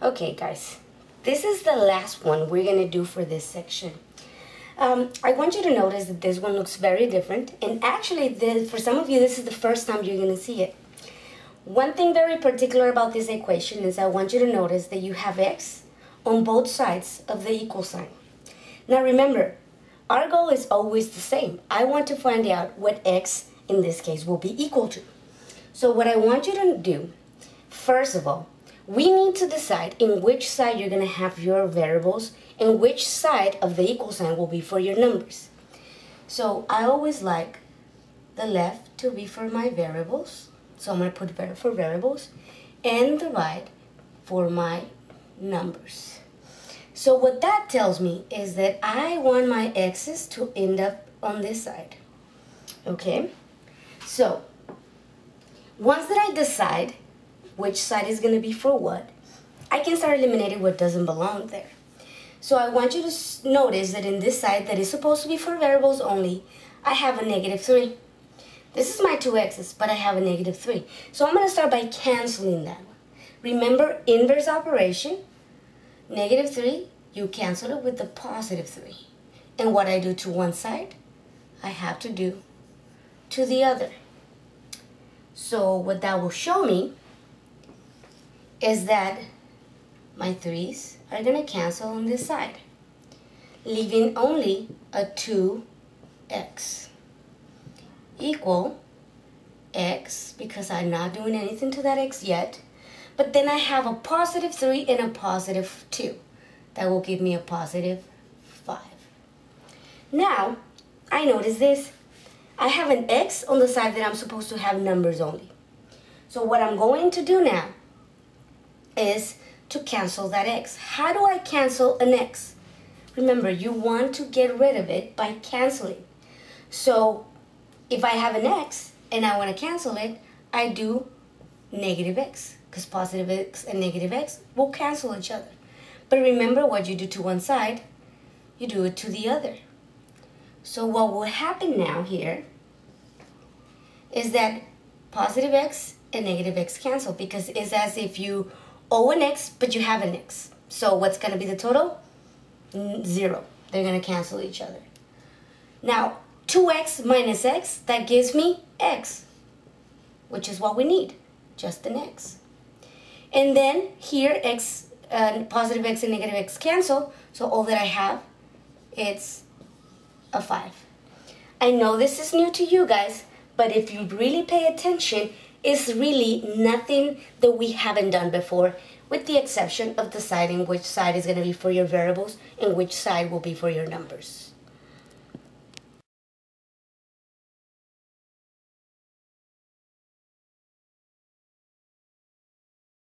Okay, guys, this is the last one we're going to do for this section. I want you to notice that this one looks very different, and actually for some of you this is the first time you're going to see it. One thing very particular about this equation is I want you to notice that you have x on both sides of the equal sign. Now remember, our goal is always the same. I want to find out what x in this case will be equal to. So what I want you to do, first of all, we need to decide in which side you're going to have your variables and which side of the equal sign will be for your numbers. So I always like the left to be for my variables. So I'm going to put for variables and the right for my numbers. So what that tells me is that I want my x's to end up on this side. Okay? So once that I decide which side is going to be for what, I can start eliminating what doesn't belong there. So I want you to notice that in this side that is supposed to be for variables only, I have a -3. This is my 2x's, but I have a -3. So I'm going to start by canceling that one. Remember, inverse operation, -3, you cancel it with the +3. And what I do to one side, I have to do to the other. So what that will show me is that my 3's are going to cancel on this side, leaving only a 2x equal x, because I'm not doing anything to that x yet, but then I have a +3 and a +2. That will give me a +5. Now, I notice this. I have an x on the side that I'm supposed to have numbers only. So what I'm going to do now is to cancel that x. How do I cancel an x? Remember, you want to get rid of it by canceling. So if I have an x and I want to cancel it, I do -x, because +x and -x will cancel each other. But remember, what you do to one side, you do it to the other. So what will happen now here is that +x and -x cancel, because it's as if you owe an x, but you have an x. So what's going to be the total? 0. They're going to cancel each other. Now, 2x minus x, that gives me x, which is what we need, just an x. And then here, x, +x and -x cancel, so all that I have, it's a 5. I know this is new to you guys, but if you really pay attention, it's really nothing that we haven't done before, with the exception of deciding which side is going to be for your variables and which side will be for your numbers.